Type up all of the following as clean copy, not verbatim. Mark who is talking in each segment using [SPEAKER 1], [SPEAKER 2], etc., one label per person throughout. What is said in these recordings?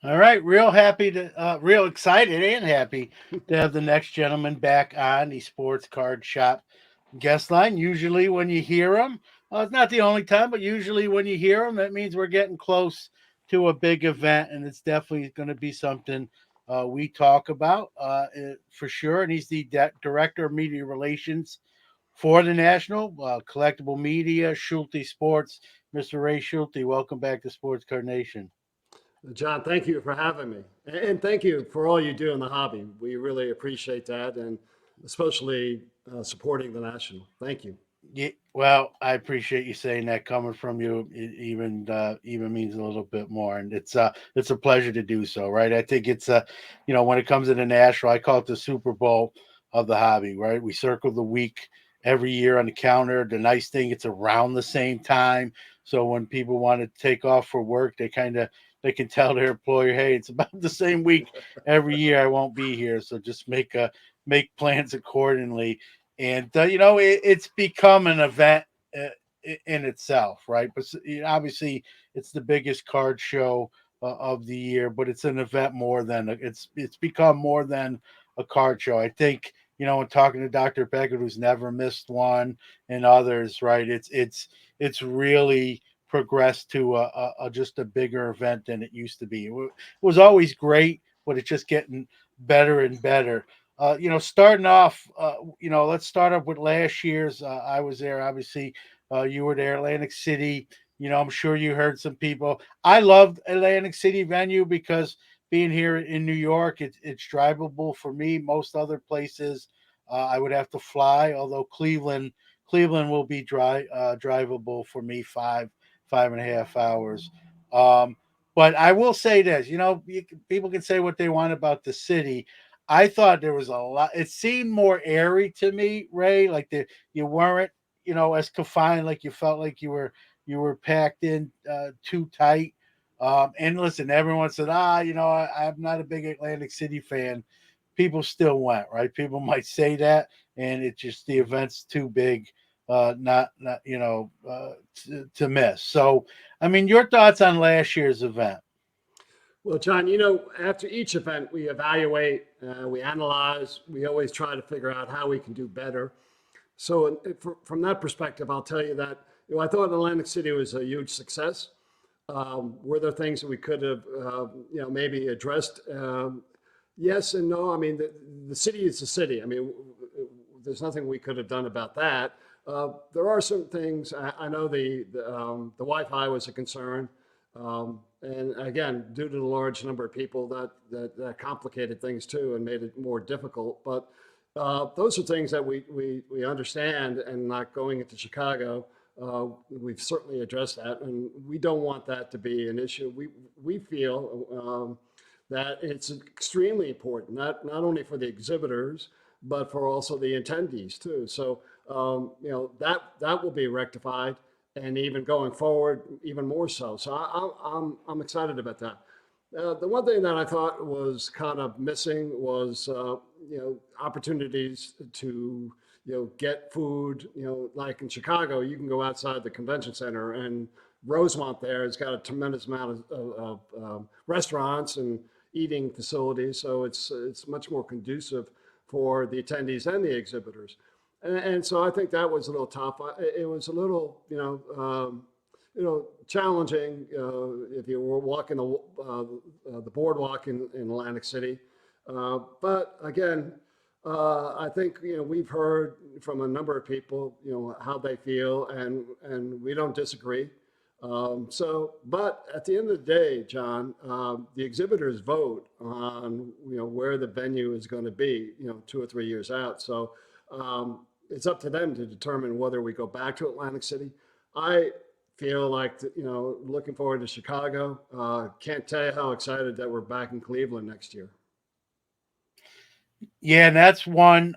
[SPEAKER 1] All right, real excited and happy to have the next gentleman back on the Sports Card Shop guest line. Usually, when you hear him, it's not the only time, but usually when you hear him, that means we're getting close to a big event, and it's definitely going to be something we talk about for sure. And he's the director of media relations for the National Collectible Media Schulte Sports. Mr. Ray Schulte, welcome back to Sports Card Nation.
[SPEAKER 2] John, thank you for having me. And thank you for all you do in the hobby. We really appreciate that, and especially supporting the National. Thank you.
[SPEAKER 1] Yeah, well, I appreciate you saying that. Coming from you, it even means a little bit more, and it's a pleasure to do so. Right? I think it's when it comes to the National, I call it the Super Bowl of the hobby. Right? We circle the week every year on the calendar. The nice thing, it's around the same time, so when people want to take off for work, they can tell their employer, hey, it's about the same week every year. I won't be here, so just make plans accordingly. And it's become an event uh, in itself, right? But obviously, it's the biggest card show of the year, but it's an event more than it's become more than a card show. I think when talking to Dr. Beckett, who's never missed one, and others, right? It's really progressed to just a bigger event than it used to be. It was always great, but it's just getting better and better. Starting off, let's start up with last year's. I was there, obviously. You were there, Atlantic City. I'm sure you heard some people. I loved Atlantic City venue because being here in New York, it's drivable for me. Most other places, I would have to fly. Although Cleveland will be drivable for me, 5.5 hours. Um, but I will say this, people can say what they want about the city. I thought there was a lot. It seemed more airy to me, Ray. Like you weren't, as confined. Like you felt like you were packed in too tight. And listen, everyone said, I'm not a big Atlantic City fan. People still went, right? People might say that, and it's just the event's too big, not to miss. So, I mean, your thoughts on last year's event?
[SPEAKER 2] Well, John, after each event, we evaluate, we analyze, we always try to figure out how we can do better. So, from that perspective, I'll tell you that I thought Atlantic City was a huge success. Were there things that we could have, maybe addressed? Yes and no. I mean, the city is the city. I mean, there's nothing we could have done about that. There are some things. I know the Wi-Fi was a concern, and again, due to the large number of people, that complicated things too and made it more difficult. But those are things that we understand, and not going into Chicago. We've certainly addressed that, and we don't want that to be an issue. We feel that it's extremely important, not only for the exhibitors, but for also the attendees too. So that will be rectified, and even going forward, even more so. So I'm excited about that. The one thing that I thought was kind of missing was opportunities to get food. Like in Chicago, you can go outside the convention center, and Rosemont there has got a tremendous amount of restaurants and eating facilities, so it's much more conducive for the attendees and the exhibitors. And so I think that was a little tough. It was a little, challenging if you were walking the boardwalk in Atlantic City. But again, I think we've heard from a number of people how they feel, and we don't disagree. But at the end of the day, John, the exhibitors vote on where the venue is going to be 2 or 3 years out. So it's up to them to determine whether we go back to Atlantic City. I feel like looking forward to Chicago. Can't tell you how excited that we're back in Cleveland next year.
[SPEAKER 1] Yeah, and that's one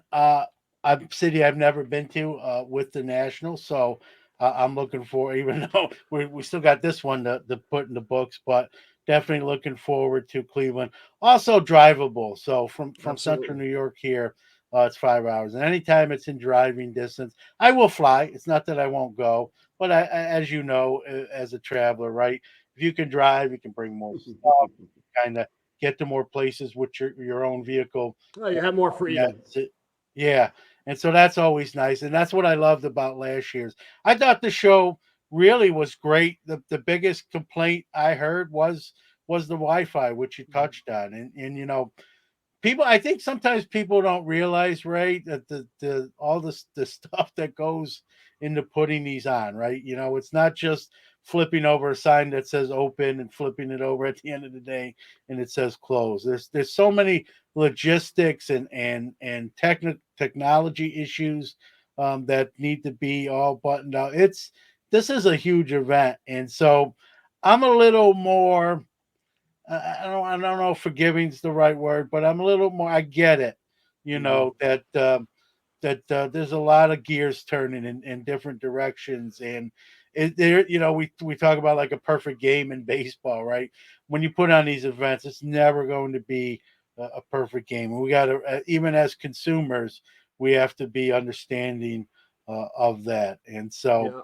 [SPEAKER 1] city I've never been to with the National. So I'm looking for, even though we still got this one to put in the books, but definitely looking forward to Cleveland. Also drivable. So from Central
[SPEAKER 2] Absolutely.
[SPEAKER 1] New York here, it's 5 hours, and anytime it's in driving distance, I will fly. It's not that I won't go, but as you know, as a traveler, right? if you can drive, you can bring more stuff, kind of get to more places with your own vehicle.
[SPEAKER 2] Oh, you have more
[SPEAKER 1] And
[SPEAKER 2] freedom.
[SPEAKER 1] that's it. Yeah. And so that's always nice. And that's what I loved about last year's. I thought the show really was great. The biggest complaint I heard was the Wi-Fi, which you touched on. And people, I think sometimes people don't realize, right, that the all the stuff that goes into putting these on, right? It's not just flipping over a sign that says open and flipping it over at the end of the day and it says close. There's so many logistics and technology issues that need to be all buttoned out. This is a huge event, and so I'm a little more, I don't know if forgiving's the right word, but I'm a little more. I get it,
[SPEAKER 2] Mhm.
[SPEAKER 1] that there's a lot of gears turning in different directions, and there, we talk about like a perfect game in baseball, right? When you put on these events, it's never going to be a perfect game, and we got to, even as consumers, we have to be understanding of that, and so
[SPEAKER 2] Yeah.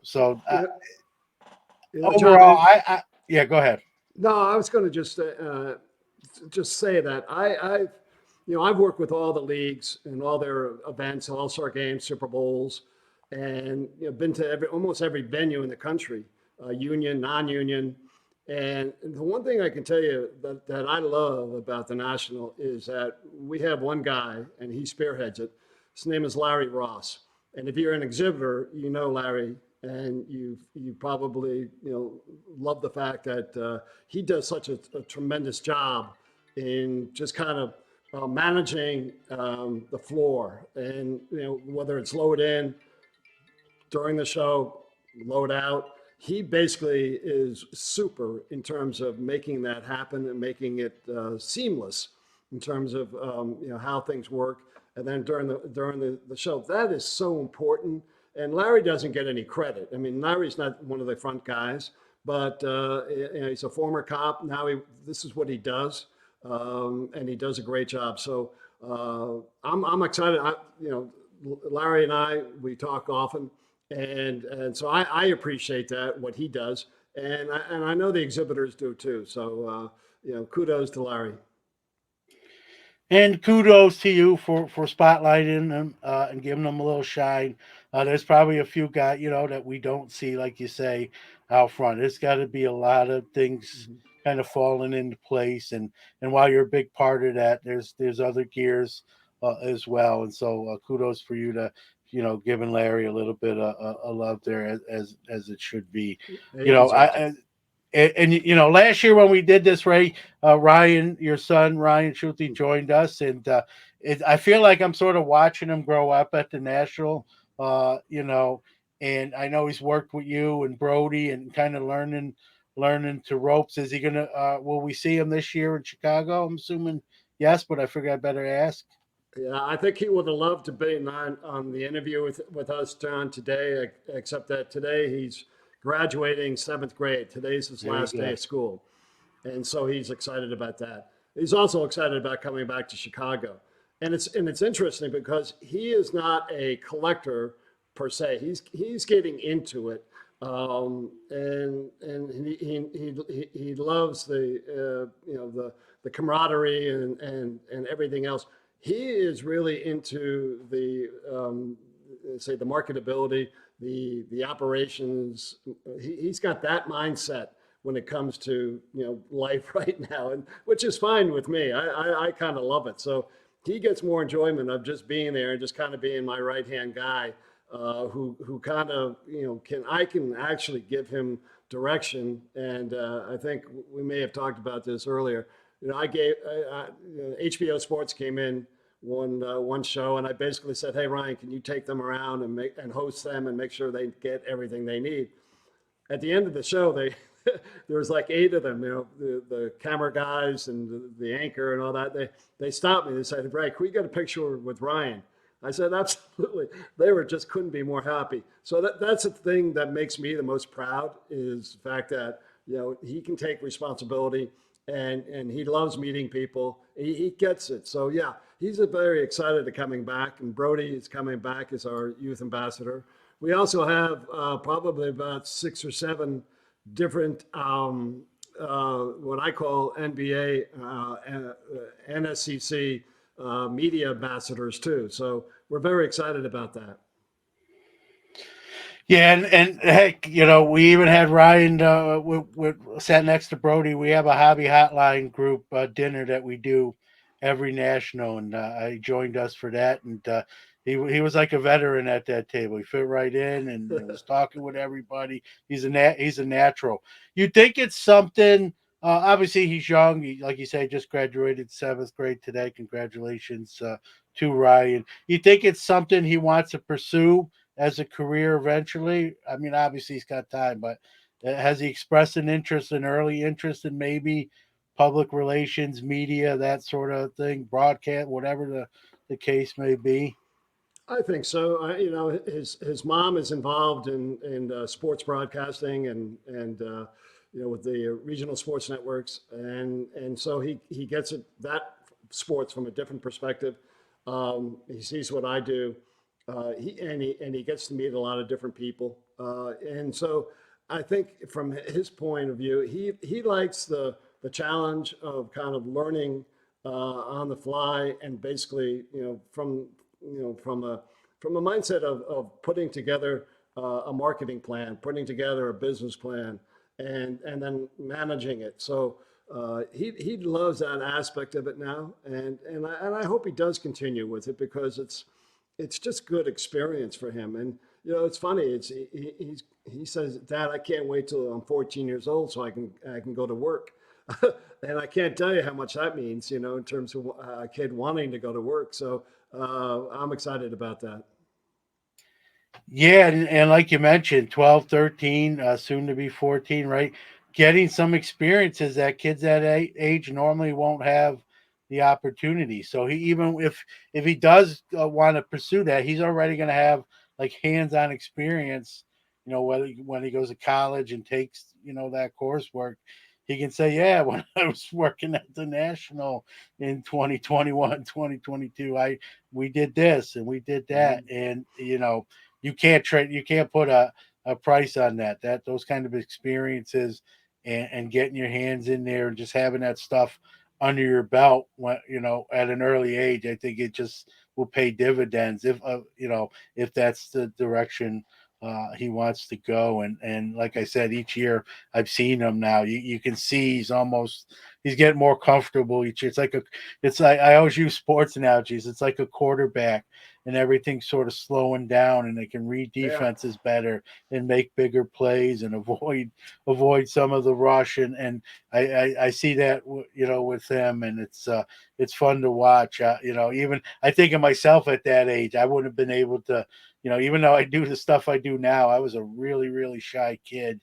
[SPEAKER 1] so
[SPEAKER 2] Yeah. John,
[SPEAKER 1] overall, I yeah, go ahead.
[SPEAKER 2] no, I was going to just say that I've worked with all the leagues and all their events, All-Star games, Super Bowls, and been to almost every venue in the country, union, non-union. And the one thing I can tell you that I love about the National is that we have one guy, and he spearheads it. His name is Larry Ross. And if you're an exhibitor, you know Larry, and you probably love the fact that he does such a tremendous job in just kind of managing the floor, and whether it's load in during the show, load out. He basically is super in terms of making that happen and making it seamless in terms of how things work. And then during the show, that is so important. And Larry doesn't get any credit. I mean, Larry's not one of the front guys, but he's a former cop. Now this is what he does, and he does a great job. So I'm excited. Larry and we talk often, and so I appreciate that what he does, and I know the exhibitors do too. So kudos to Larry.
[SPEAKER 1] And kudos to you for spotlighting them and giving them a little shine. There's probably a few guys, that we don't see, like you say, out front. There's got to be a lot of things
[SPEAKER 2] Mhm.
[SPEAKER 1] kind of falling into place, and while you're a big part of that, there's other gears as well. And so kudos for you to giving Larry a little bit of love there as it should be.
[SPEAKER 2] He deserves it.
[SPEAKER 1] And last year when we did this, Ray, Ryan, your son Ryan Schulte joined us, and I feel like I'm sort of watching him grow up at the National. And I know he's worked with you and Brody and kind of learning to ropes. Is he gonna? Will we see him this year in Chicago? I'm assuming yes, but I figured I better ask.
[SPEAKER 2] Yeah, I think he would have loved to be on the interview with us, John, today, except that today he's graduating seventh grade. Today's his
[SPEAKER 1] Very
[SPEAKER 2] last day
[SPEAKER 1] good.
[SPEAKER 2] of school. And so he's excited about that. He's also excited about coming back to Chicago. And it's interesting because he is not a collector per se. He's getting into it. And he loves the camaraderie and everything else. He is really into the say the marketability, the operations. He's got that mindset when it comes to life right now, and which is fine with me. I kind of love it. So he gets more enjoyment of just being there and just kind of being my right hand guy, who kind of can actually give him direction. And I think we may have talked about this earlier. HBO Sports came in one show, and I basically said, "Hey Ryan, can you take them around and host them and make sure they get everything they need?" At the end of the show, there was like eight of them, the camera guys and the anchor and all that. They stopped me. They said, "Ray, can we get a picture with Ryan?" I said, "Absolutely." They just couldn't be more happy. So that's the thing that makes me the most proud is the fact that he can take responsibility, and he loves meeting people. He gets it. So yeah, he's very excited to coming back, and Brody is coming back as our youth ambassador. We also have probably about 6 or 7 different what I call NBA, NSCC media ambassadors too. So we're very excited about that.
[SPEAKER 1] Yeah, and heck, we even had Ryan. We sat next to Brody. We have a hobby hotline group dinner that we do every national, and I joined us for that. And he was like a veteran at that table. He fit right in and was talking with everybody. He's a natural. You think it's something? Obviously, he's young. Like you say, just graduated seventh grade today. Congratulations to Ryan. You think it's something he wants to pursue as a career eventually? I mean, obviously he's got time, but has he expressed an interest, an early interest in maybe public relations, media, that sort of thing, broadcast, whatever the case may be?
[SPEAKER 2] I think so. His mom is involved in sports broadcasting and with the regional sports networks, and so he gets that sports from a different perspective. He sees what I do, he gets to meet a lot of different people, and so I think from his point of view, he likes the challenge of kind of learning on the fly and basically from a mindset of putting together a marketing plan, putting together a business plan, and then managing it. So he loves that aspect of it now, and I hope he does continue with it because it's just good experience for him. And it's funny. He says, "Dad, I can't wait till I'm 14 years old so I can go to work." And I can't tell you how much that means, in terms of a kid wanting to go to work. So I'm excited about that.
[SPEAKER 1] Yeah, and like you mentioned, 12, 13, soon to be 14, right? Getting some experiences that kids that age normally won't have the opportunity. So he, even if he does want to pursue that, he's already going to have like hands-on experience. Whether when he goes to college and takes that coursework, he can say, "Yeah, when I was working at the National in 2021, 2022, I we did this and we did that,"
[SPEAKER 2] Mhm.
[SPEAKER 1] and you can't put a price on that those kind of experiences, and getting your hands in there and just having that stuff under your belt when at an early age. I think it just will pay dividends if that's the direction he wants to go. And like I said, each year I've seen him now. You can see he's getting more comfortable each year. It's like I always use sports analogies. It's like a quarterback, and everything's sort of slowing down, and they can read
[SPEAKER 2] Yeah,
[SPEAKER 1] defenses better and make bigger plays and avoid some of the rush. And I see that with him, and it's fun to watch. Even I think of myself at that age, I wouldn't have been able to. Even though I do the stuff I do now, I was a really really shy kid,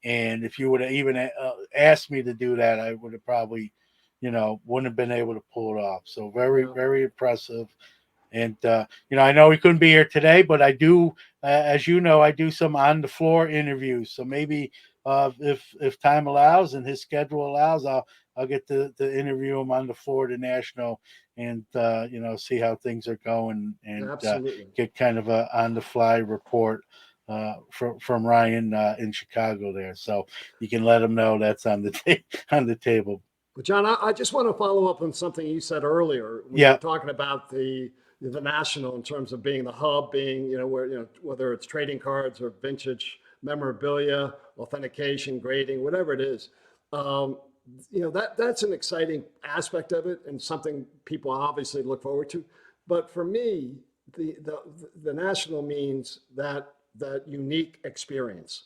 [SPEAKER 1] and if you would have even asked me to do that, I would have probably wouldn't have been able to pull it off. So very
[SPEAKER 2] yeah.
[SPEAKER 1] very impressive. And I know he couldn't be here today, but I do, as you know, I do some on the floor interviews. So maybe if time allows and his schedule allows, I'll get to interview him on the floor at the national, and see how things are going, and
[SPEAKER 2] Absolutely.
[SPEAKER 1] get kind of a on the fly report from Ryan in Chicago there. So you can let him know that's on the on the table.
[SPEAKER 2] But John, I just want to follow up on something you said earlier when you were
[SPEAKER 1] Yeah.
[SPEAKER 2] talking about the national in terms of being the hub, being where whether it's trading cards or vintage memorabilia, authentication, grading, whatever it is. Um, that's an exciting aspect of it and something people obviously look forward to. But for me, the national means that unique experience.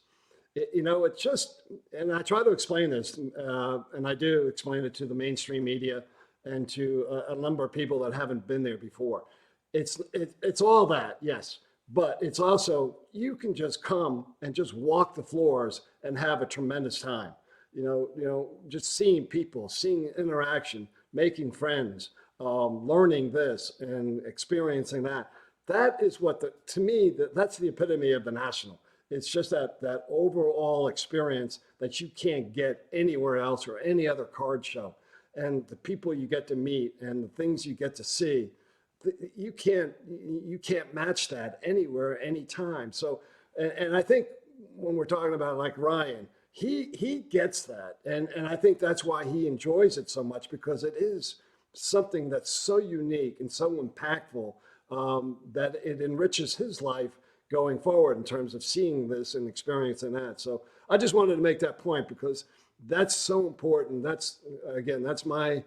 [SPEAKER 2] It's just, and I try to explain this, and I do explain it to the mainstream media and to a number of people that haven't been there before. It's all that, yes, but it's also you can just come and just walk the floors and have a tremendous time. Just seeing people, seeing interaction, making friends, learning this and experiencing that. That is what to me that's the epitome of the national. It's just that overall experience that you can't get anywhere else or any other card show, and the people you get to meet and the things you get to see, you can't match that anywhere, anytime. So, and I think when we're talking about like Ryan, he gets that, and I think that's why he enjoys it so much, because it is something that's so unique and so impactful, that it enriches his life going forward in terms of seeing this and experiencing that. So I just wanted to make that point because that's so important. That's again, that's my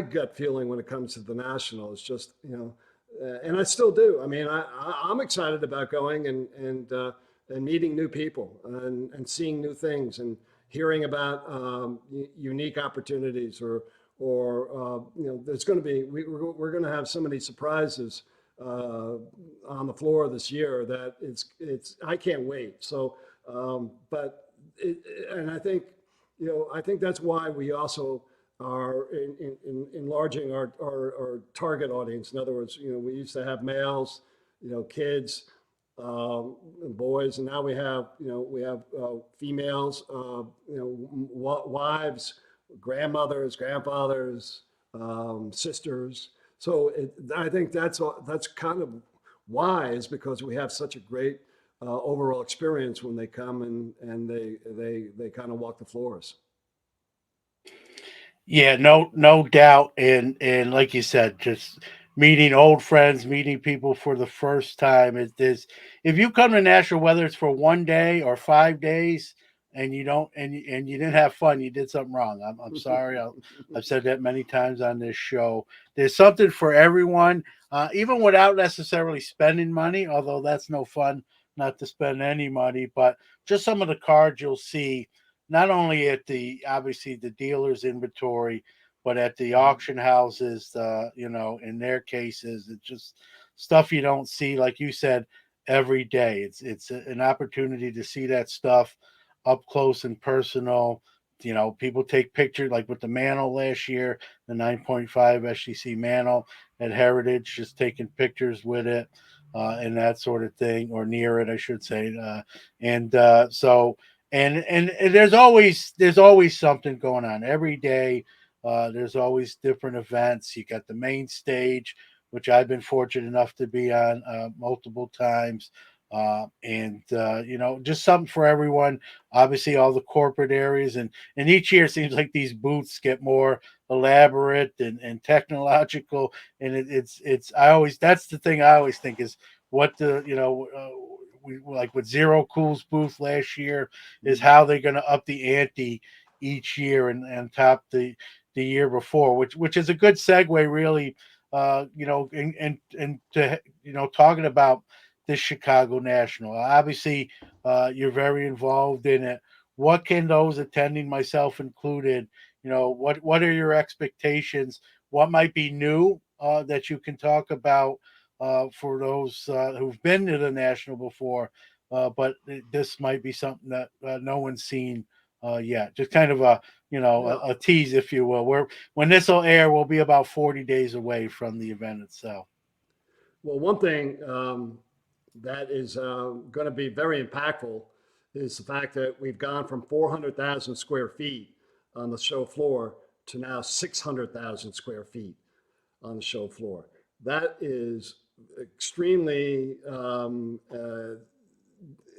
[SPEAKER 2] gut feeling when it comes to the national. Is just and I still do. I mean, I'm excited about going and meeting new people and seeing new things and hearing about unique opportunities or there's going to be we're going to have so many surprises on the floor this year that it's I can't wait. So, but and I think I think that's why we also are enlarging our target audience. In other words, we used to have males, kids, and boys, and now we have females, wives, grandmothers, grandfathers, sisters. So I think that's kind of why is because we have such a great overall experience when they come and they kind of walk the floors.
[SPEAKER 1] Yeah, no doubt, and like you said, just meeting old friends, meeting people for the first time. Is this if you come to Nashville, whether it's for 1 day or 5 days, and you don't and you didn't have fun, you did something wrong. I'm sorry. I've said that many times on this show. There's something for everyone, even without necessarily spending money. Although that's no fun not to spend any money, but just some of the cards you'll see not only at the obviously the dealer's inventory, but at the auction houses, in their cases, it's just stuff you don't see, like you said, every day. An opportunity to see that stuff up close and personal. People take pictures like with the mantle last year, the 9.5 SGC mantle at Heritage, just taking pictures with it and that sort of thing, or near it, I should say. And so and there's always something going on every day. There's always different events. You got the main stage, which I've been fortunate enough to be on multiple times, and just something for everyone. Obviously, all the corporate areas, and each year it seems like these booths get more elaborate and technological, and it's I always that's the thing I always think is what the we like with Zero Cool's booth last year is
[SPEAKER 2] Mhm.
[SPEAKER 1] how they're going to up the ante each year and top the year before, which is a good segue, really. And to talking about this Chicago National. Obviously, you're very involved in it. What can those attending, myself included, what are your expectations? What might be new that you can talk about for those who've been to the National before? But this might be something that no one's seen yet. Just kind of
[SPEAKER 2] Yeah.
[SPEAKER 1] a tease, if you will. When this will air, we'll be about 40 days away from the event itself.
[SPEAKER 2] Well, one thing that is going to be very impactful is the fact that we've gone from 400,000 square feet on the show floor to now 600,000 square feet on the show floor. That is extremely,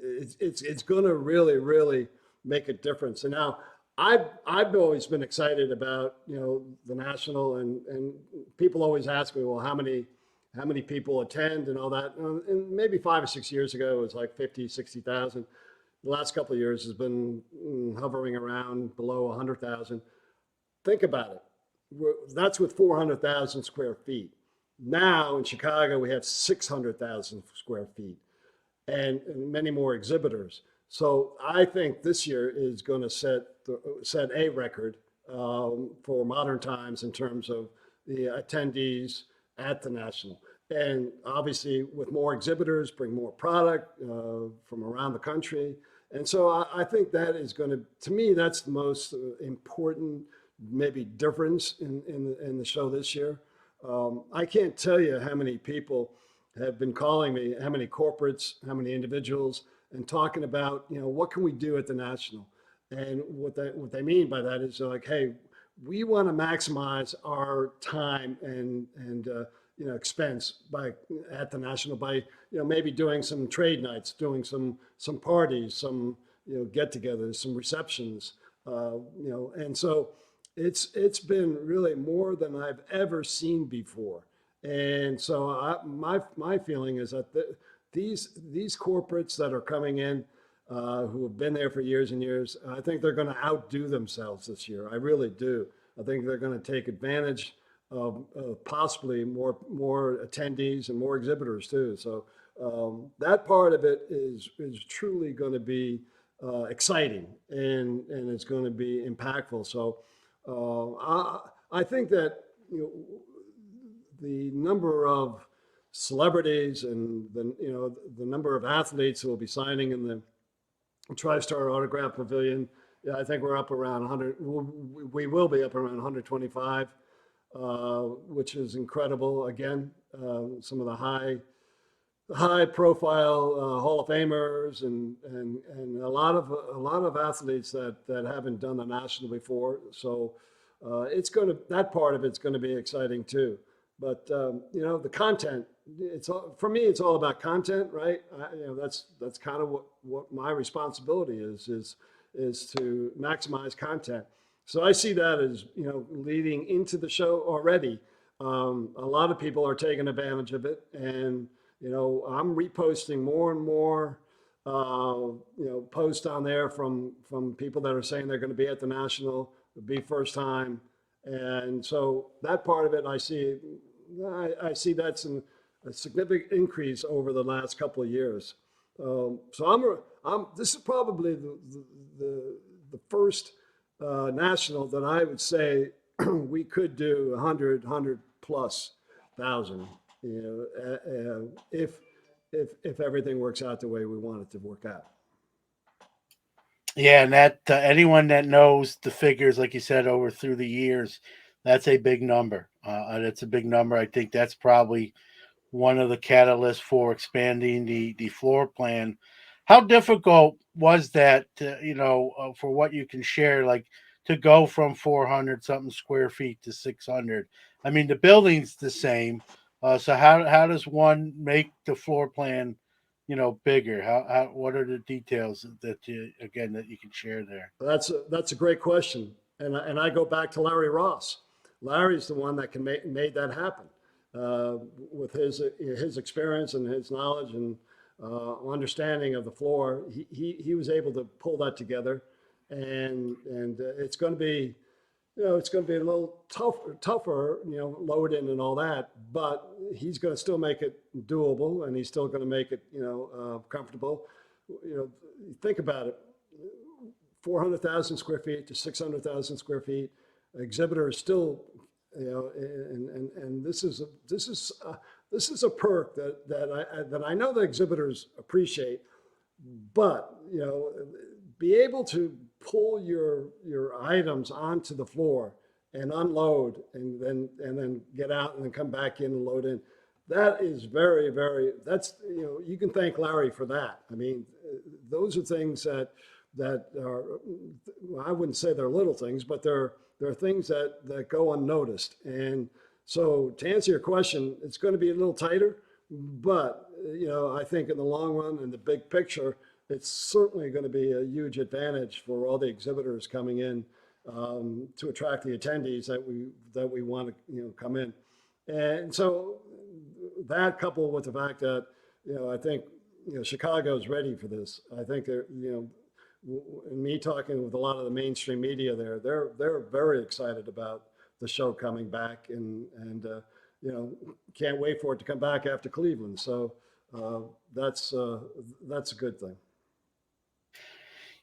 [SPEAKER 2] it's going to really make a difference. And now I've always been excited about the national, and people always ask me, well, how many people attend and all that. And maybe 5 or 6 years ago, it was like 50, 60,000. The last couple of years has been hovering around below 100,000. Think about it. That's with 400,000 square feet. Now in Chicago, we have 600,000 square feet and many more exhibitors. So I think this year is going to set a record for modern times in terms of the attendees at the national. And obviously, with more exhibitors, bring more product from around the country. And so I think that is going to me, that's the most important, maybe difference in the show this year. I can't tell you how many people have been calling me, how many corporates, how many individuals, and talking about, what can we do at the national? And what they mean by that is like, hey, we want to maximize our time and expense by at the national by maybe doing some trade nights, doing some parties, some get-togethers, some receptions, and so it's been really more than I've ever seen before. And so my feeling is that these corporates that are coming in, who have been there for years and years, I think they're going to outdo themselves this year. I really do. I think they're going to take advantage of possibly more attendees and more exhibitors too. So that part of it is truly going to be exciting, and it's going to be impactful. So I think that the number of celebrities and the number of athletes who will be signing in the TriStar Autograph Pavilion. Yeah, I think we're up around 100. We will be up around 125, which is incredible. Again, some of the high profile Hall of Famers and a lot of athletes that haven't done the national before. So it's going to that part of it's going to be exciting too. But the content. For me. It's all about content, right? That's kind of what my responsibility is to maximize content. So I see that as leading into the show already. A lot of people are taking advantage of it, and I'm reposting more and more posts on there from people that are saying they're going to be at the national, be first time, and so that part of it I see that's a significant increase over the last couple of years. So this is probably the first national that I would say we could do 100 plus thousand, if everything works out the way we want it to work out.
[SPEAKER 1] Yeah, and that anyone that knows the figures, like you said, over through the years, that's a big number. And it's a big number. I think that's probably one of the catalysts for expanding the floor plan. How difficult was that, for what you can share, like to go from 400 something square feet to 600? I mean, the building's the same. So how does one make the floor plan, bigger? How what are the details that you can share there?
[SPEAKER 2] That's a great question, and I go back to Larry Ross. Larry's the one that made that happen, with his experience and his knowledge and understanding of the floor. He was able to pull that together, and it's going to be it's going to be a little tougher, load in and all that, but he's going to still make it doable, and he's still going to make it, comfortable. Think about it: 400,000 square feet to 600,000 square feet. Exhibitor is still, and this is a perk that I know the exhibitors appreciate, but be able to pull your items onto the floor and unload, and then get out and then come back in and load in. That is very, very. That's you can thank Larry for that. I mean, those are things that are, well, I wouldn't say they're little things, but they're things that go unnoticed. And so to answer your question, it's going to be a little tighter, but I think in the long run and the big picture, it's certainly going to be a huge advantage for all the exhibitors coming in, to attract the attendees that we want to come in. And so that, coupled with the fact that I think Chicago's ready for this. I think they're and me talking with a lot of the mainstream media there, they're very excited about the show coming back, and can't wait for it to come back after Cleveland. So that's a good thing.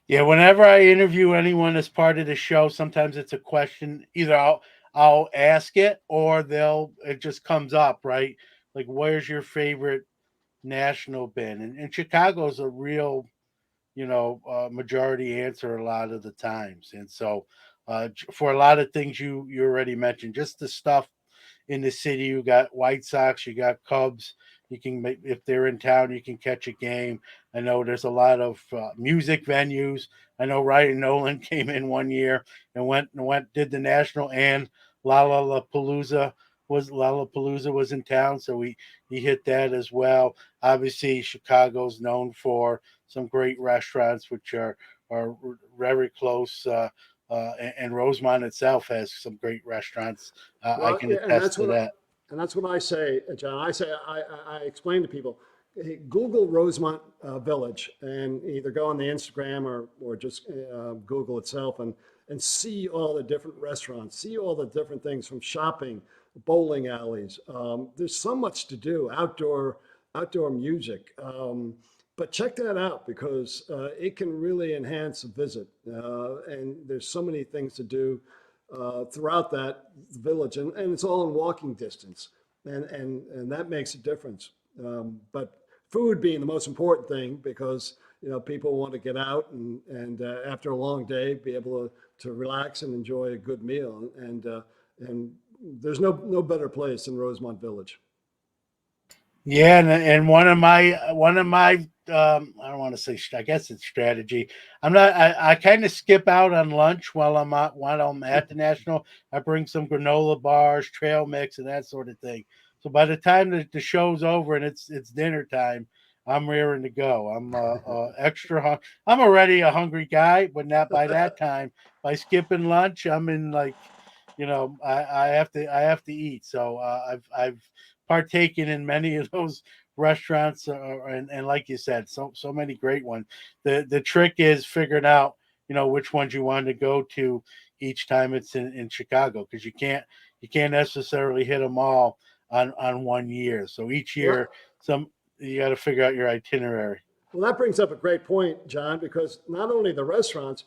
[SPEAKER 1] Yeah, whenever I interview anyone as part of the show, sometimes it's a question. Either I'll ask it, or it just comes up, right? Like, where's your favorite national been? And Chicago's a real, majority answer a lot of the times. And so, for a lot of things you already mentioned, just the stuff in the city. You got White Sox, you got Cubs. You can make, if they're in town, you can catch a game. I know there's a lot of music venues. I know Ryan Nolan came in one year and went did the national, and Lollapalooza was in town, so he hit that as well. Obviously, Chicago's known for some great restaurants, which are are very close. And Rosemont itself has some great restaurants. I
[SPEAKER 2] Well,
[SPEAKER 1] can
[SPEAKER 2] yeah,
[SPEAKER 1] attest to that.
[SPEAKER 2] and that's what I say, John. I explain to people, hey, Google Rosemont Village and either go on the Instagram or just Google itself and see all the different restaurants, see all the different things from shopping, bowling alleys. There's so much to do, outdoor music. But check that out because it can really enhance a visit. And there's so many things to do throughout that village, and it's all in walking distance, and that makes a difference. But food being the most important thing because people want to get out and after a long day be able to relax and enjoy a good meal, and there's no better place than Rosemont Village.
[SPEAKER 1] Yeah, and one of my I don't want to say I guess it's strategy. I kind of skip out on lunch while I'm at the national. I bring some granola bars, trail mix, and that sort of thing. So by the time the show's over and it's dinner time, I'm rearing to go. I'm I'm already a hungry guy, but not by that time. By skipping lunch, I'm in like, I have to eat. So I've partaken in many of those restaurants, and like you said, so many great ones. The trick is figuring out which ones you want to go to each time it's in Chicago, because you can't necessarily hit them all on one year. So each
[SPEAKER 2] Well,
[SPEAKER 1] year, some you got to figure out your itinerary.
[SPEAKER 2] Well, that brings up a great point, John, because not only the restaurants,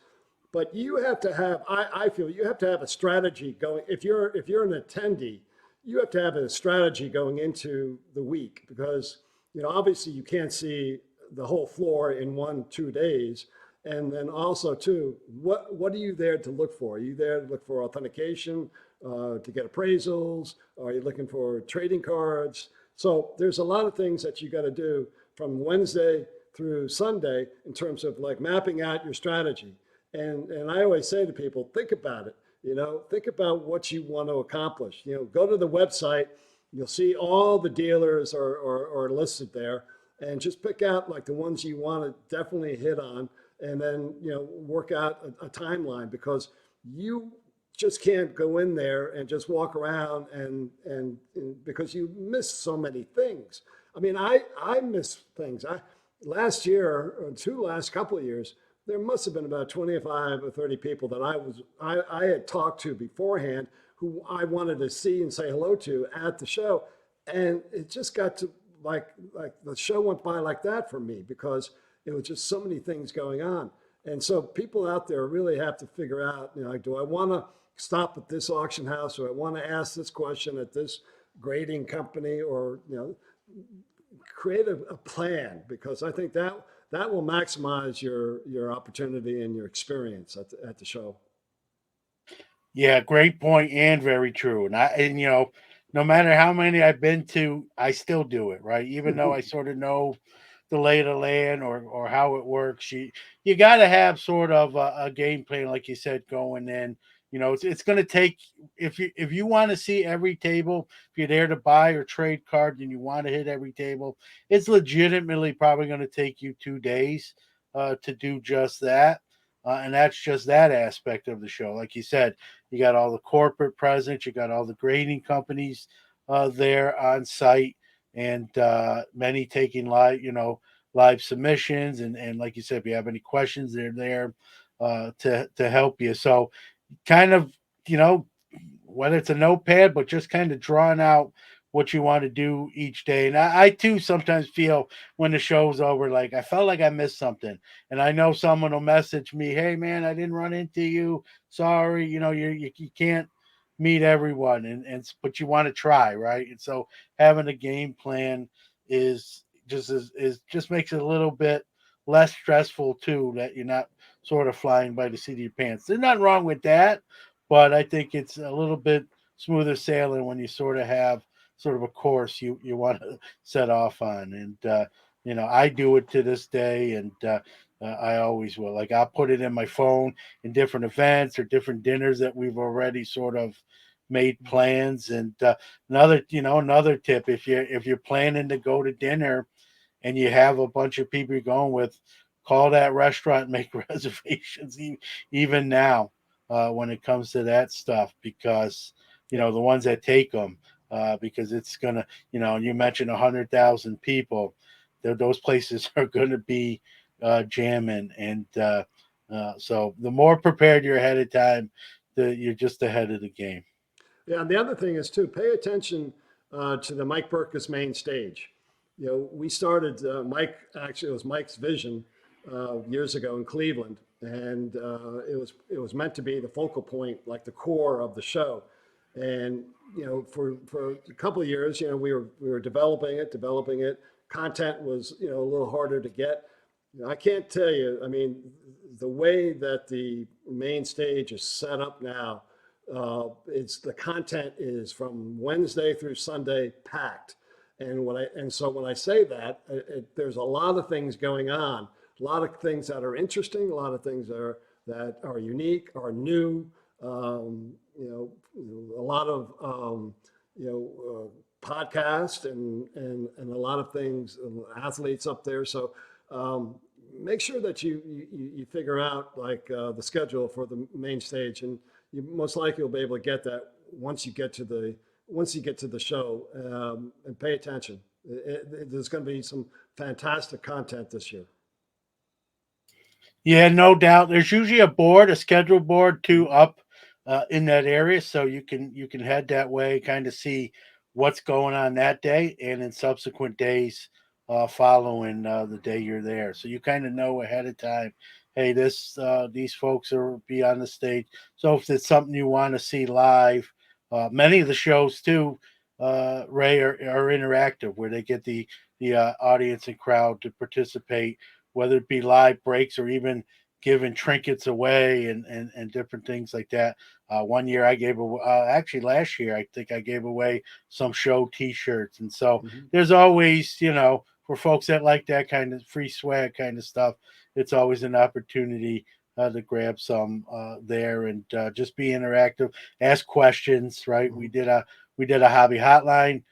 [SPEAKER 2] but you have to have, I feel you have to have a strategy going. If you're an attendee, you have to have a strategy going into the week because, obviously you can't see the whole floor in 1, 2 days. And then also too, what are you there to look for? Are you there to look for authentication, to get appraisals? Are you looking for trading cards? So there's a lot of things that you got to do from Wednesday through Sunday in terms of like mapping out your strategy. And I always say to people, think about it. Think about what you want to accomplish. Go to the website. You'll see all the dealers are listed there, and just pick out like the ones you want to definitely hit on, and then work out a timeline because you just can't go in there and just walk around and because you miss so many things. I mean, I miss things. I last year or two last couple of years, there must have been about 25 or 30 people that I had talked to beforehand who I wanted to see and say hello to at the show, and it just got to like the show went by like that for me because it was just so many things going on. And so people out there really have to figure out, like, do I want to stop at this auction house, or I want to ask this question at this grading company, or create a plan because I think that will maximize your opportunity and your experience at the show.
[SPEAKER 1] Yeah, great point and very true. And no matter how many I've been to, I still do it, right? Even though I sort of know the lay of the land or how it works, you got to have sort of a game plan, like you said, going in. It's going to take, if you want to see every table, if you're there to buy or trade cards and you want to hit every table, it's legitimately probably going to take you 2 days to do just that. And that's just that aspect of the show. Like you said, you got all the corporate presence, you got all the grading companies there on site, and many taking live submissions, and like you said, if you have any questions, they're there to help you. So kind of, you know, whether it's a notepad, but just kind of drawing out what you want to do each day. And I too sometimes feel when the show's over, like I felt like I missed something. And I know someone will message me, "Hey man, I didn't run into you. Sorry, you can't meet everyone, and but you want to try, right?" And so having a game plan is just makes it a little bit less stressful too, that you're not sort of flying by the seat of your pants. There's nothing wrong with that, but I think it's a little bit smoother sailing when you sort of have sort of a course you want to set off on. And I do it to this day, and I always will. Like I'll put it in my phone in different events or different dinners that we've already sort of made plans. And another tip, if you're planning to go to dinner and you have a bunch of people you're going with, call that restaurant and make reservations even now when it comes to that stuff, because
[SPEAKER 2] Yeah.
[SPEAKER 1] the ones that take them, because it's gonna, you mentioned 100,000 people, those places are gonna be jamming, and so the more prepared you're ahead of time, you're just ahead of the game.
[SPEAKER 2] Yeah, and the other thing is too, pay attention to the Mike Burkus main stage. We started Mike. Actually, it was Mike's vision years ago in Cleveland, and it was meant to be the focal point, like the core of the show. And for a couple of years, we were developing it. Content was a little harder to get. I can't tell you. I mean, the way that the main stage is set up now, it's the content is from Wednesday through Sunday packed. And so when I say that, there's a lot of things going on, a lot of things that are interesting, a lot of things that are unique, are new. A lot of podcast and a lot of things, athletes up there. So make sure that you figure out like the schedule for the main stage, and you most likely will be able to get that once you get to the show, and pay attention. There's going to be some fantastic content this year.
[SPEAKER 1] Yeah, no doubt. There's usually a board, a schedule board too, up in that area, so you can head that way, kind of see what's going on that day, and in subsequent days following the day you're there. So you kind of know ahead of time. Hey, these folks are be on the stage. So if it's something you want to see live, many of the shows too, Ray, are interactive, where they get the audience and crowd to participate, whether it be live breaks or even giving trinkets away and different things like that. One year I gave away, actually last year, I think I gave away some show T-shirts, and so
[SPEAKER 2] Mhm.
[SPEAKER 1] there's always, for folks that like that kind of free swag kind of stuff, it's always an opportunity to grab some there, and just be interactive, ask questions. Right,
[SPEAKER 2] Mhm.
[SPEAKER 1] we did a hobby hotline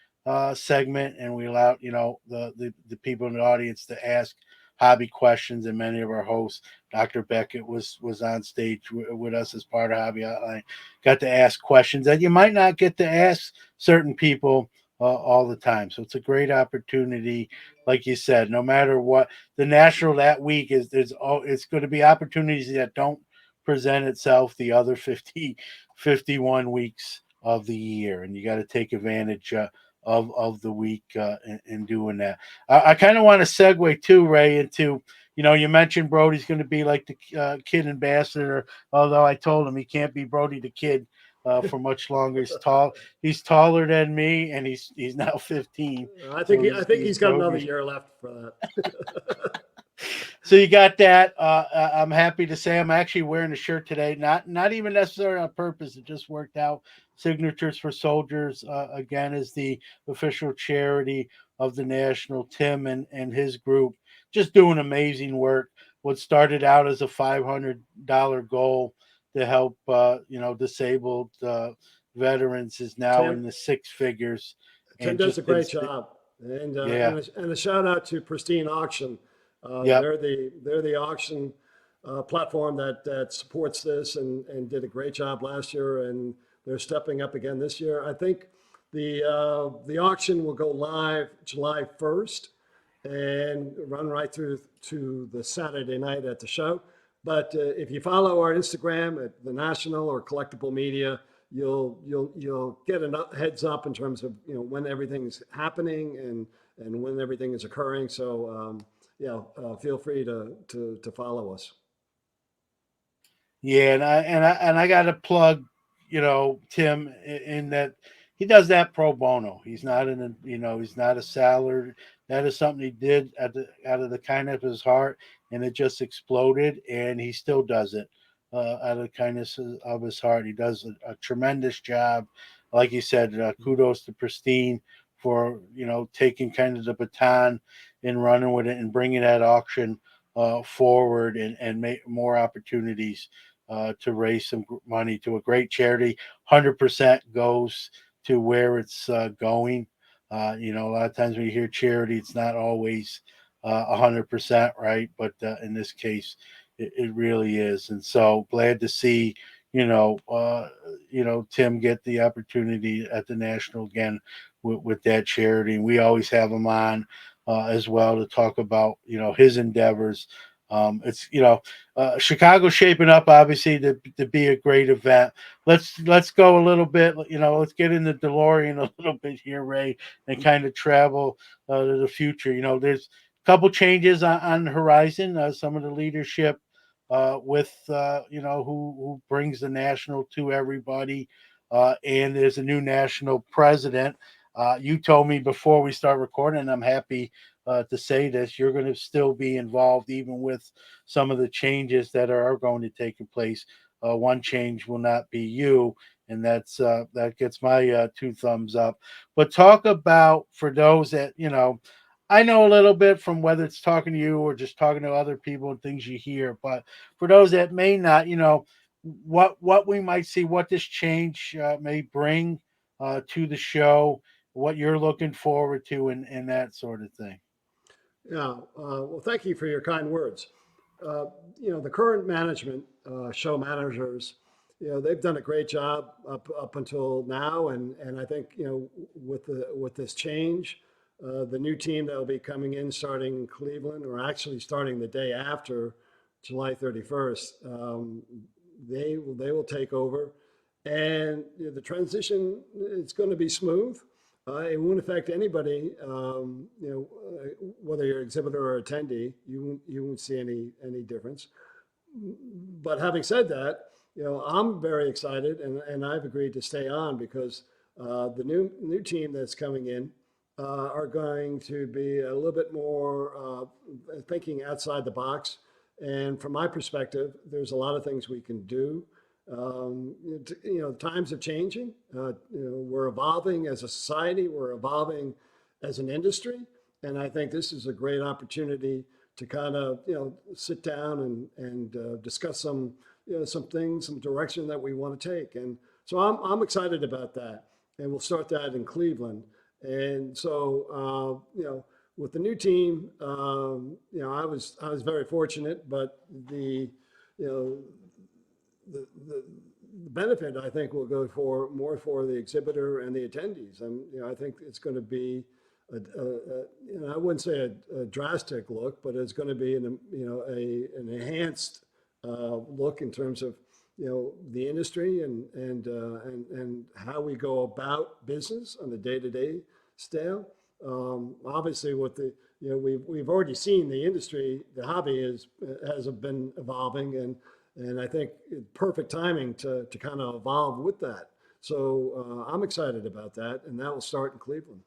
[SPEAKER 1] segment, and we allowed the people in the audience to ask hobby questions, and many of our hosts, Dr. Beckett was on stage with us as part of Hobby Hotline, got to ask questions that you might not get to ask certain people all the time. So it's a great opportunity, like you said. No matter what the national that week is, it's going to be opportunities that don't present itself the other 51 weeks of the year, and you got to take advantage of the week in doing that. I kind of want to segue too, Ray, into, you mentioned Brody's going to be like the kid ambassador. Although I told him he can't be Brody the kid for much longer. He's tall. He's taller than me, and he's now 15.
[SPEAKER 2] I think
[SPEAKER 1] So
[SPEAKER 2] I think
[SPEAKER 1] he's
[SPEAKER 2] he's got another
[SPEAKER 1] Brody.
[SPEAKER 2] year left for that.
[SPEAKER 1] So you got that. I'm happy to say I'm actually wearing a shirt today. Not even necessarily on purpose. It just worked out. Signatures for Soldiers again is the official charity of the National. Tim and his group just doing amazing work. What started out as a $500 goal to help disabled veterans is now
[SPEAKER 2] Tim
[SPEAKER 1] in the six figures,
[SPEAKER 2] Tim
[SPEAKER 1] and
[SPEAKER 2] does a
[SPEAKER 1] just been
[SPEAKER 2] great job, and
[SPEAKER 1] yeah,
[SPEAKER 2] a shout out to Pristine Auction.
[SPEAKER 1] yep.
[SPEAKER 2] They're the auction platform that supports this, and did a great job last year, and they're stepping up again this year. I think the auction will go live July 1st and run right through to the Saturday night at the show. But if you follow our Instagram at the National or Collectible Media, you'll get a heads up in terms of when everything's happening, and when everything is occurring. So feel free to follow us.
[SPEAKER 1] Yeah, and I got to plug, Tim in that he does that pro bono. He's not he's not a salary. That is something he did out of the kindness of his heart, and it just exploded. And he still does it out of the kindness of his heart. He does a tremendous job. Like you said, kudos to Pristine for taking kind of the baton and running with it and bringing that auction forward, and make more opportunities to raise some money to a great charity. 100% goes to where it's going. A lot of times when you hear charity, it's not always 100%, right? But in this case, it really is, and so glad to see Tim get the opportunity at the national again with that charity. And we always have him on as well to talk about his endeavors. It's Chicago's shaping up obviously to be a great event. Let's go a little bit. Let's get in the DeLorean a little bit here, Ray, and kind of travel to the future. There's a couple changes on the horizon. Some of the leadership with who brings the national to everybody, and there's a new national president. You told me before we start recording, and I'm happy to say this, you're going to still be involved even with some of the changes that are going to take place. One change will not be you, and that gets my two thumbs up. But talk about, for those that I know a little bit from whether it's talking to you or just talking to other people and things you hear, but for those that may not, what we might see, what this change may bring to the show, what you're looking forward to, and that sort of thing.
[SPEAKER 2] Yeah. Well, thank you for your kind words. Uh, the current management, show managers, they've done a great job up until now, and I think with this change, the new team that will be coming in starting in Cleveland, or actually starting the day after July 31st, they will take over, and the transition is going to be smooth. It won't affect anybody, whether you're exhibitor or attendee. You won't see any difference. But having said that, I'm very excited, and I've agreed to stay on because the new team that's coming in are going to be a little bit more thinking outside the box. And from my perspective, there's a lot of things we can do. Times are changing. We're evolving as a society. We're evolving as an industry, and I think this is a great opportunity to kind of sit down and discuss some things, some direction that we want to take. And so I'm excited about that, and we'll start that in Cleveland. And so with the new team, I was very fortunate, but you know the benefit I think will go for more for the exhibitor and the attendees. And I think it's going to be I wouldn't say a drastic look, but it's going to be an enhanced look in terms of the industry and how we go about business on a day-to-day scale. Obviously, with the we've already seen the industry, the hobby has been evolving, and I think perfect timing to kind of evolve with that. So I'm excited about that, and that will start in Cleveland.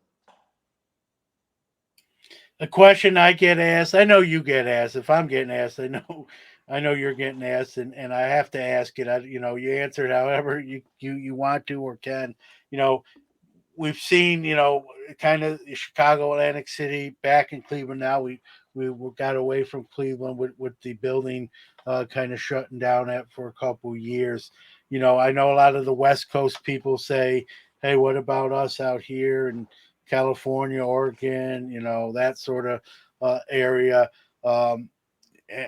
[SPEAKER 1] A question I get asked, I know you get asked. If I'm getting asked, I know you're getting asked, and I have to ask it. You answer it however you want to or can. You know, we've seen, kind of Chicago, Atlantic City, back in Cleveland now. We got away from Cleveland with the building kind of shutting down for a couple of years. I know a lot of the West Coast people say, "Hey, what about us out here in California, Oregon? That sort of area." Um,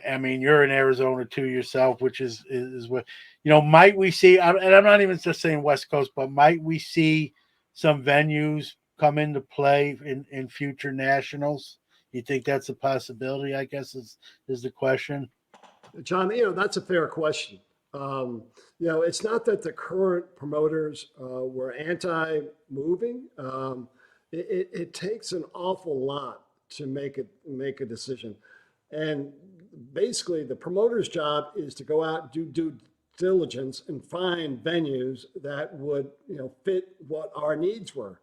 [SPEAKER 1] I mean, you're in Arizona too yourself, which is what Might we see? And I'm not even just saying West Coast, but might we see some venues come into play in future nationals? You think that's a possibility? I guess is the question.
[SPEAKER 2] John, that's a fair question. Um, it's not that the current promoters were anti-moving. It takes an awful lot to make a decision, and basically, the promoter's job is to go out and do due diligence and find venues that would fit what our needs were.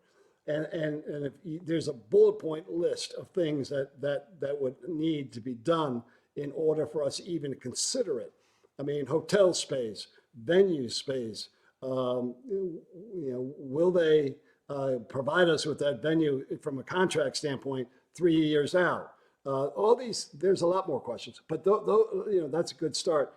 [SPEAKER 2] And if there's a bullet point list of things that would need to be done in order for us even to consider it. I mean, hotel space, venue space. Will they provide us with that venue from a contract standpoint 3 years out? All these, there's a lot more questions, but that's a good start.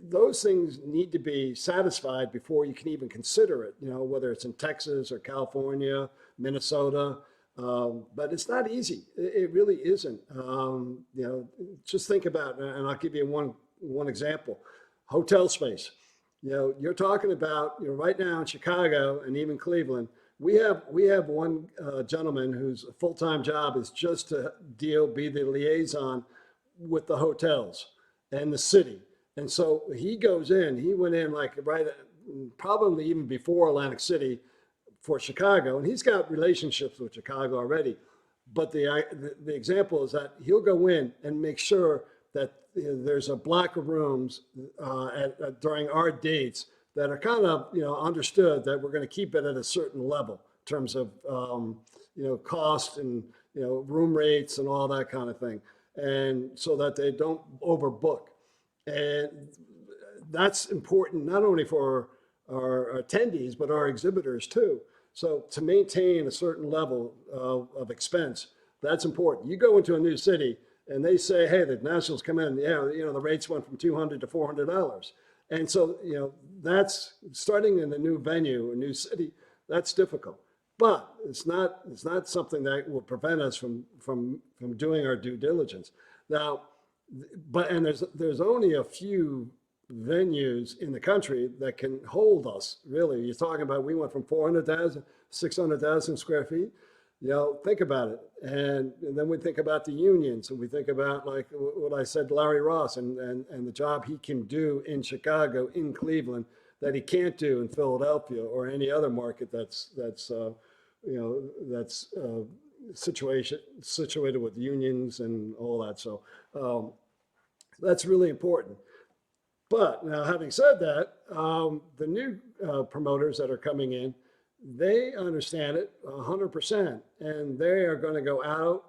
[SPEAKER 2] Those things need to be satisfied before you can even consider it. Whether it's in Texas or California, Minnesota. But it's not easy. It really isn't. Just think about, and I'll give you one example: hotel space. You're talking about right now in Chicago and even Cleveland. We have one gentleman whose full time job is just to be the liaison with the hotels and the city. And so he goes in. He went in like probably even before Atlantic City for Chicago, and he's got relationships with Chicago already. But the example is that he'll go in and make sure that there's a block of rooms during our dates that are kind of understood that we're going to keep it at a certain level in terms of cost and room rates and all that kind of thing, and so that they don't overbook. And that's important not only for our attendees but our exhibitors too. So to maintain a certain level of expense, that's important. You go into a new city and they say, "Hey, the nationals come in. Yeah, the rates went from $200 to $400." And so that's starting in a new venue, a new city. That's difficult, but it's not something that will prevent us from doing our due diligence. Now, and there's only a few venues in the country that can hold us. Really, you're talking about we went from 400,000, 600,000 square feet. Think about it, and then we think about the unions, and we think about like what I said, Larry Ross, and the job he can do in Chicago, in Cleveland, that he can't do in Philadelphia or any other market that's situated with unions and all that. So that's really important. But now, having said that, the new promoters that are coming in, they understand it 100%, and they are going to go out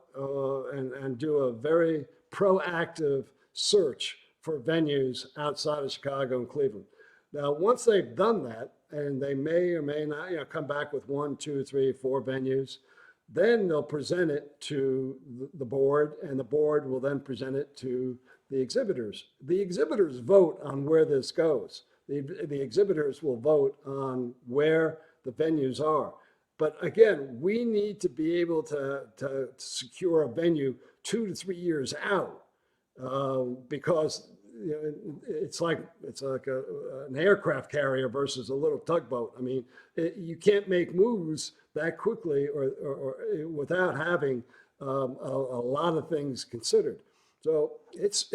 [SPEAKER 2] and do a very proactive search for venues outside of Chicago and Cleveland. Now, once they've done that, and they may or may not, come back with one, two, three, four venues, then they'll present it to the board, and the board will then present it to the exhibitors. The exhibitors vote on where this goes. The exhibitors will vote on where the venues are. But again, we need to be able to secure a venue 2 to 3 years out, because it's like an aircraft carrier versus a little tugboat. I mean, you can't make moves that quickly or without having a lot of things considered. So it's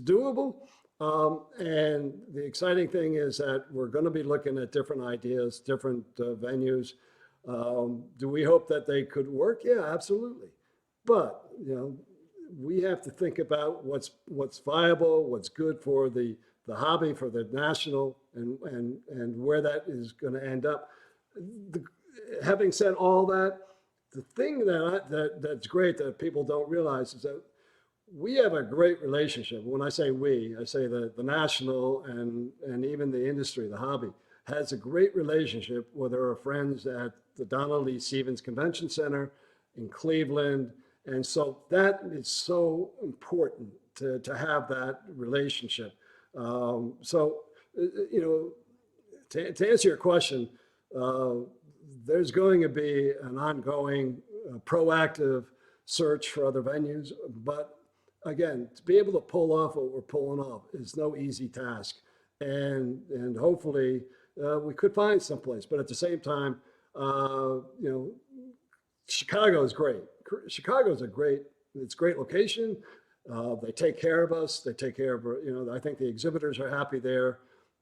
[SPEAKER 2] doable. And the exciting thing is that we're going to be looking at different ideas, different venues. Do we hope that they could work? Yeah, absolutely. But we have to think about what's viable, what's good for the hobby, for the national, and where that is going to end up. The, Having said all that, the thing that's great that people don't realize is that we have a great relationship. When I say we, I say the national and even the industry, the hobby, has a great relationship with our friends at the Donald Lee Stevens Convention Center in Cleveland. And so that is so important to have that relationship. To answer your question, uh, there's going to be an ongoing proactive search for other venues. But again, to be able to pull off what we're pulling off is no easy task. And hopefully we could find someplace. But at the same time, you know, Chicago is great. Chicago is it's a great location. They take care of us. They take care of, I think the exhibitors are happy there.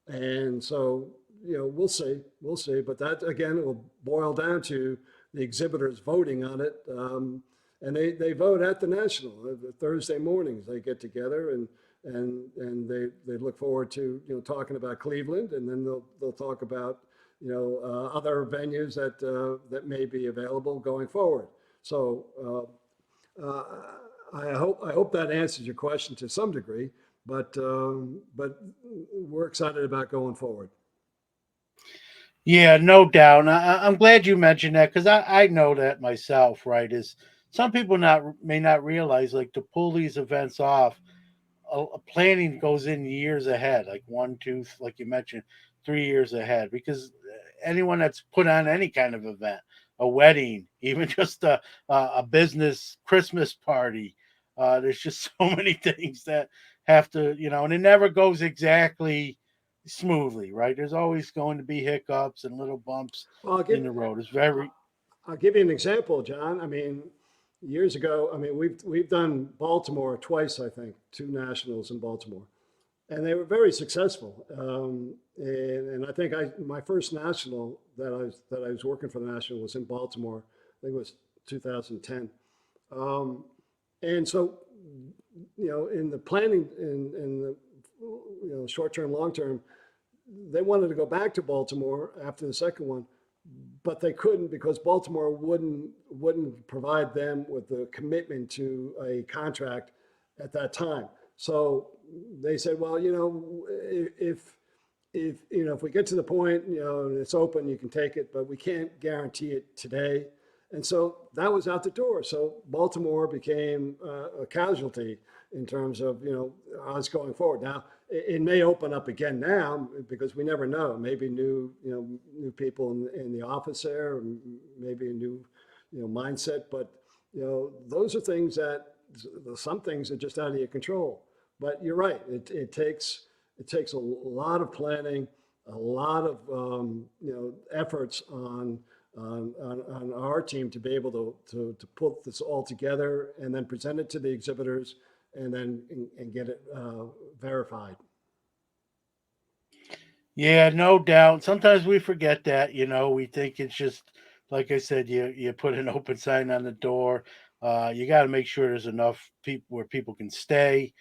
[SPEAKER 2] And so, we'll see. But that, again, it will boil down to the exhibitors voting on it. And they vote at the National. Thursday mornings, they get together and they look forward to, talking about Cleveland. And then they'll talk about, other venues that may be available going forward. So I hope that answers your question to some degree, but we're excited about going forward.
[SPEAKER 1] Yeah, no doubt. And I'm glad you mentioned that because I know that myself, right? Is some people not may not realize like to pull these events off, a planning goes in years ahead, like one, two, like you mentioned, 3 years ahead. Because anyone that's put on any kind of event, a wedding, even just a business Christmas party. There's just so many things that have to, and it never goes exactly smoothly, right? There's always going to be hiccups and little bumps
[SPEAKER 2] Well,
[SPEAKER 1] in the road. It's very,
[SPEAKER 2] I'll give you an example, John. I mean, years ago, I mean, we've done Baltimore twice, I think, two nationals in Baltimore, and they were very successful. And I think my first national that I was working for the national was in Baltimore. I think it was 2010. Um, and so, in the planning in the short term, long term, they wanted to go back to Baltimore after the second one, but they couldn't because Baltimore wouldn't provide them with the commitment to a contract at that time. So they said, well, if we get to the point, and it's open, you can take it, but we can't guarantee it today. And so that was out the door. So Baltimore became a casualty in terms of us going forward. Now it may open up again now because we never know. Maybe new people in the office there, maybe a new mindset. But those are things that some things are just out of your control. But you're right. It takes a lot of planning, a lot of efforts on our team to be able to put this all together and then present it to the exhibitors and then and get it verified.
[SPEAKER 1] yeah, no doubt. Sometimes we forget that, we think it's just like I said, you put an open sign on the door. You got to make sure there's enough people where people can stay.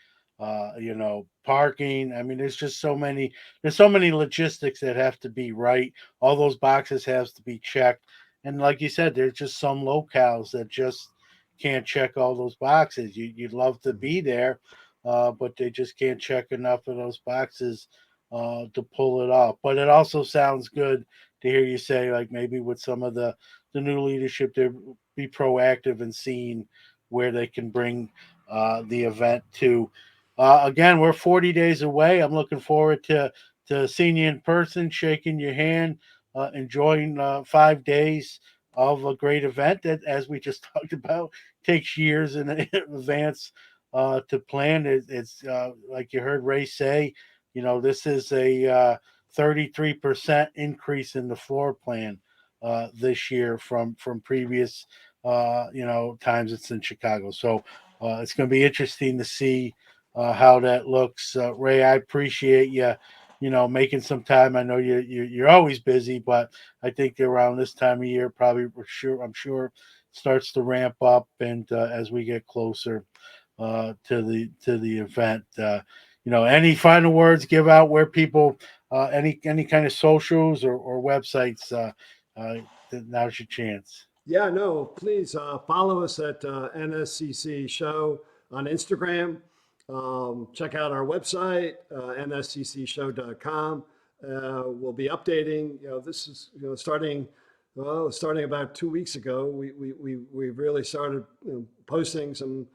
[SPEAKER 1] Parking. I mean, there's so many logistics that have to be right. All those boxes has to be checked. And like you said, there's just some locales that just can't check all those boxes. You'd love to be there, but they just can't check enough of those boxes to pull it off. But it also sounds good to hear you say, like, maybe with some of the new leadership, to be proactive and seeing where they can bring the event to. Again, we're 40 days away. I'm looking forward to seeing you in person, shaking your hand, enjoying 5 days of a great event that, as we just talked about, takes years in advance to plan. It's like you heard Ray say, this is a 33% increase in the floor plan this year from previous times it's in Chicago. So it's going to be interesting to see how that looks. Ray, I appreciate you. Making some time. I know you're always busy, but I think around this time of year, probably I'm sure starts to ramp up, and as we get closer to the event. Any final words? Give out where people, any kind of socials or websites. Uh, Now's your chance.
[SPEAKER 2] Yeah, no, please follow us at NSCC Show on Instagram. Check out our website, nsccshow.com. We'll be updating. This is starting about 2 weeks ago. We really started posting some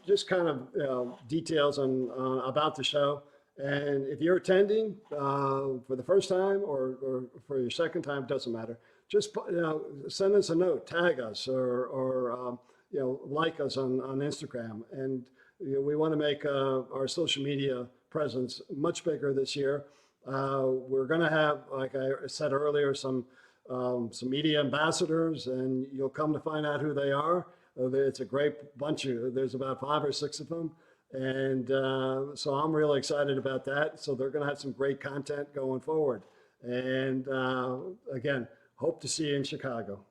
[SPEAKER 2] just kind of details on about the show. And if you're attending for the first time or for your second time, doesn't matter. Just send us a note, tag us, or like us on Instagram. And we want to make our social media presence much bigger this year. We're going to have, like I said earlier, some media ambassadors, and you'll come to find out who they are. It's a great bunch of. There's about 5 or 6 of them, and so I'm really excited about that. So they're going to have some great content going forward. And again, hope to see you in Chicago.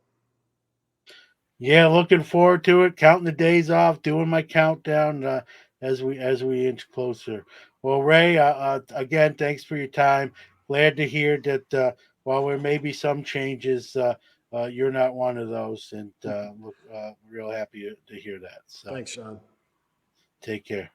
[SPEAKER 1] Yeah, looking forward to it. Counting the days off, doing my countdown as we inch closer. Well, Ray, again, thanks for your time. Glad to hear that while there may be some changes, you're not one of those, and look, real happy to hear that. So
[SPEAKER 2] Thanks, Sean.
[SPEAKER 1] take care.